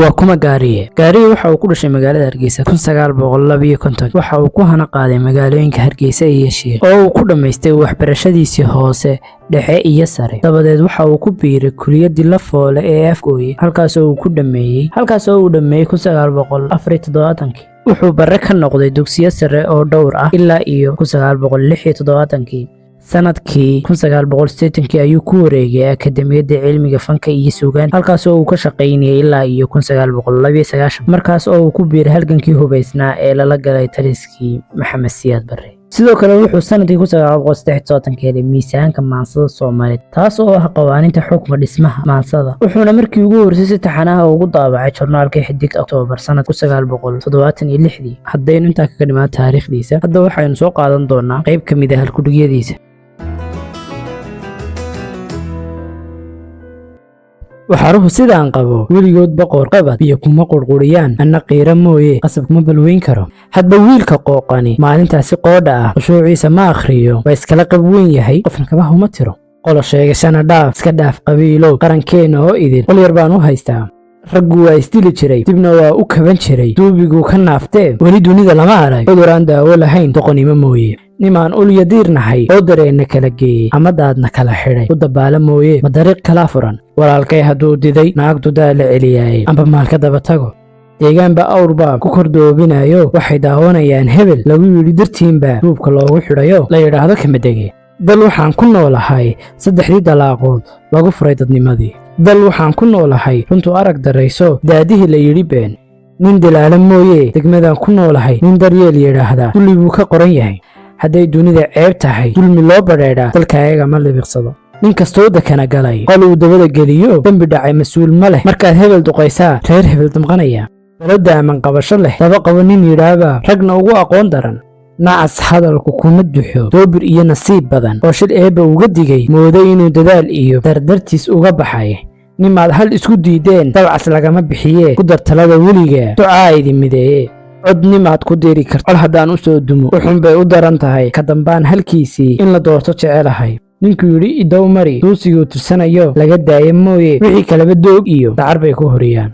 waa kuma gaariye waxa uu ku dhashay magaalada Hargeysa 1952 waxa uu ku hana qaaday magaalooyinka Hargeysa iyo Shiil oo uu ku dhameystay waxbarashadiisii hoose dhexe iyo sare dabadeed waxa uu ku biiray kulliyadda Lafoole ee Afgooye halkaas oo uu dhameeyay 1974 wuxuu bare ka noqday dugsiyo sare oo dhowr ah ilaa iyo 1976 sanadkii 1980 ayuu ku wareegay Akademiyadda Cilmiga Fanka iyo Suugaanta halkaas oo uu ka shaqeynayay ilaa iyo 1992 markaas oo uu ku biiray halgankii hubeysnaa ee lala galay taliskii Maxamed Siyaad Barre sidoo kale wuxuu sanadkii 1993 helay miisaanka maansada Soomaaliyeed taas oo ah qawaaniinta xukunka dhismaha maansada wuxuuna markii ugu horeysay si taxanaha ugu daabacay joornaalka Xidig Oktoobar sanad 1976 haddaynu intaa kaga dhimaan taariikhdiisa hadda waxaynu soo qaadan doonaa qayb ka mid ah halkudhigyadiisa waxaruhu sidaan qabo weligood boqor qabad iyo kuma qurquriyaan anna qiira mooye qasab kuma balweyn karo hadba wiilka qooqani maalintaasi qoodha ah khushuuciisa ma akhriyo waa iskala qab weyn yahay qofna kaba huma tiro qolo sheegashana dhaaf iska dhaaf qabiilow qarankeena oo idin qol yar baan u haystaa raggu waa isdili jiray dibna waa u kaban jiray duubiguu ka naaftee weli dunida lama arag cuduraan daawo lahayn doqonimo mooye nimaan ulya diirnahay oo dareenna kala geeyey ama daadna kala xidhay u dabaala mooye ma dariiq kala furan walaalkay hadduu diday naagtu daa la celiyaaye amba maalka daba tago deegaanba awrbaa ku kordoobinayo waxay daawanayaan hebel lagu yidhi dartiinbaa duubka loogu xidhayo la yidhaahdo kama dege dal waxaan ku noolahay saddexdii dalaaqood lagu furay dadnimadii dal waxaan ku noolahay runtuu arag darayso daadihii la yidhi been nin dilaala mooye degmadaan ku noolahay nin daryeel yidhaahdaa dulli buu ka qoran yahay hadday dunida ceeb tahay dulmi loo badheedhaa dalkaayaga ma libiqsado nin kastoo dekana galay qol uu dabada geliyo dembi dhacay mas-uul ma leh markaad hebel duqaysaa reer hebel damqanaya balada aman qabasho leh daba qabo nin yidhaahbaa ragna ugu aqoon daran nacas hadalku kuma duxo doobir iyo nasiib badan oo shil eebba uga digay mooday inuu dadaal iyo dardartiis uga baxay nimaad hal isku diideen dabcas lagama bixiye ku dar talada weliga ducaa idin mideeye cod nimaad ku diri karto col haddaan u soo dumo wuxun bay u daran tahay ka dambaan halkiisii in la doorto jecelahay ninkuu yidhi idow mari duusiguu tirsanayo laga daaya mooye wixii kaleba doog iyo dacar bay ku horiyaan